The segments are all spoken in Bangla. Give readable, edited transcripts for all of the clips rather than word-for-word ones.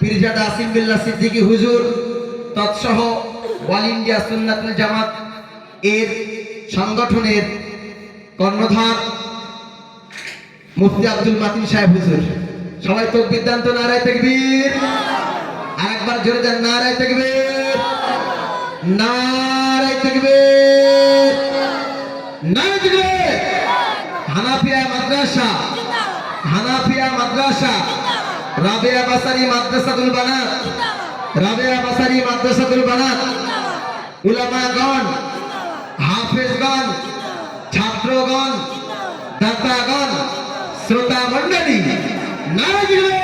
পীরজাদা আসিম বিল্লাহ সিদ্দিকী হুজুর তৎসহ অল ইন্ডিয়া সুন্নাতুল জামাত এর সংগঠনের কর্ণধার মুফতি আব্দুল মাতিন সাহেব হুজুর। সবাই তাকবীর দান তো, নারায়ে তাকবীর। আরেকবার জোরে দেন, নারায়ে তাকবীর, নারায়ে তাকবীর, নারায়ে তাকবীর। হানাফিয়া মাদ্রাসা রাবেয়া বাসারি মাদ্রাসাতুল বানাত, রাবেয়া বাসারি মাদ্রাসাতুল বানাত, উলামাগণ, হাফেজগণ, ছাত্রগণ, দাতাগণ, শ্রোতা মণ্ডলী, নারায়ে তাকবীর।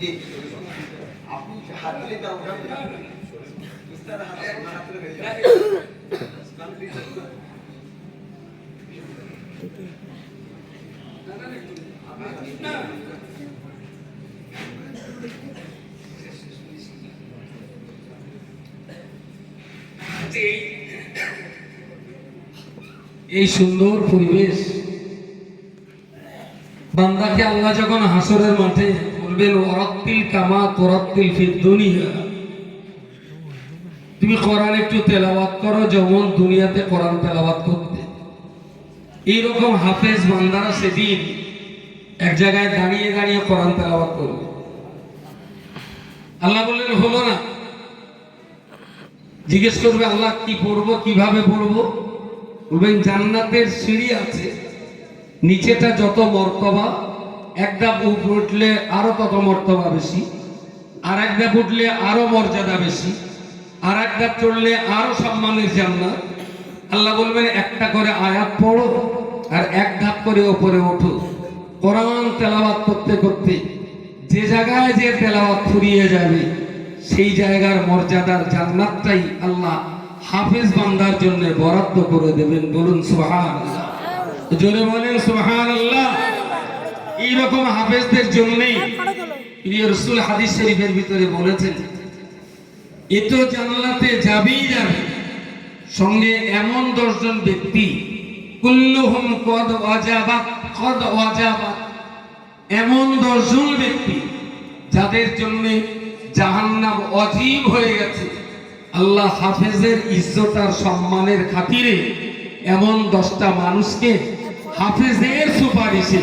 জি আপনি হাত দিলে দাও, ইস্তারা হাতে হাত ধরে হয়ে যাবে। এই সুন্দর পরিবেশ, বান্দাকে আল্লাহ যখন হাসরের মাঠে বলবেন ওয়ারাত্তিল কামা তুরাত্তিল ফিদ দুনিয়া, তুমি কোরআন একটু তেলাওয়াত করো যেমন দুনিয়াতে কোরআন তেলাওয়াত করতে। এইরকম হাফেজ বান্দারা সেদিন এক জায়গায় দাঁড়িয়ে দাঁড়িয়ে কোরআন তেলাওয়াত করবে। আল্লাহ বললেন হলো না, জিজ্ঞেস করবে আল্লাহ কি পড়বো, কিভাবে পড়বো? বলবেন জান্নাতের সিঁড়ি আছে, নিচেটা যত মর্তবা, এক ধাপ উপরে উঠলে আরো তত মর্তবা বেশি, আর এক ধাপ উঠলে আরো মর্যাদা বেশি, আর এক ধাপ চড়লে আরো সম্মানের জান্নাত। আল্লাহ বলবেন একটা করে আয়াত পড়ো আর এক ধাপ করে উপরে ওঠো। কোরআন তেলাওয়াত করতে করতে যে জায়গায় যে তেলাওয়াত ফুরিয়ে যাবে সেই জায়গার মর্যাদার জান্নাতটাই আল্লাহ হাফেজ বান্দার জন্য বরাদ্দ করে দেবেন। বলুন সুবহানাল্লাহ, জোরে বলেন সুবহানাল্লাহ। এইরকম হাফেজদের জন্যই প্রিয় রাসূল হাদিস শরীফের ভিতরে বলেছেন এ তো জান্নাতে যাবেই যাবে, সঙ্গে এমন 10 জন ব্যক্তি কুল্লুহুম কদ ওয়াজাবাত, এমন 10 জন ব্যক্তি যাদের জন্য জাহান্নাম ওয়াজিব হয়ে গেছে। আল্লাহ হাফেজের ইজ্জত আর সম্মানের খাতিরে এমন 10টা মানুষকে হাফেজের সুপারিশে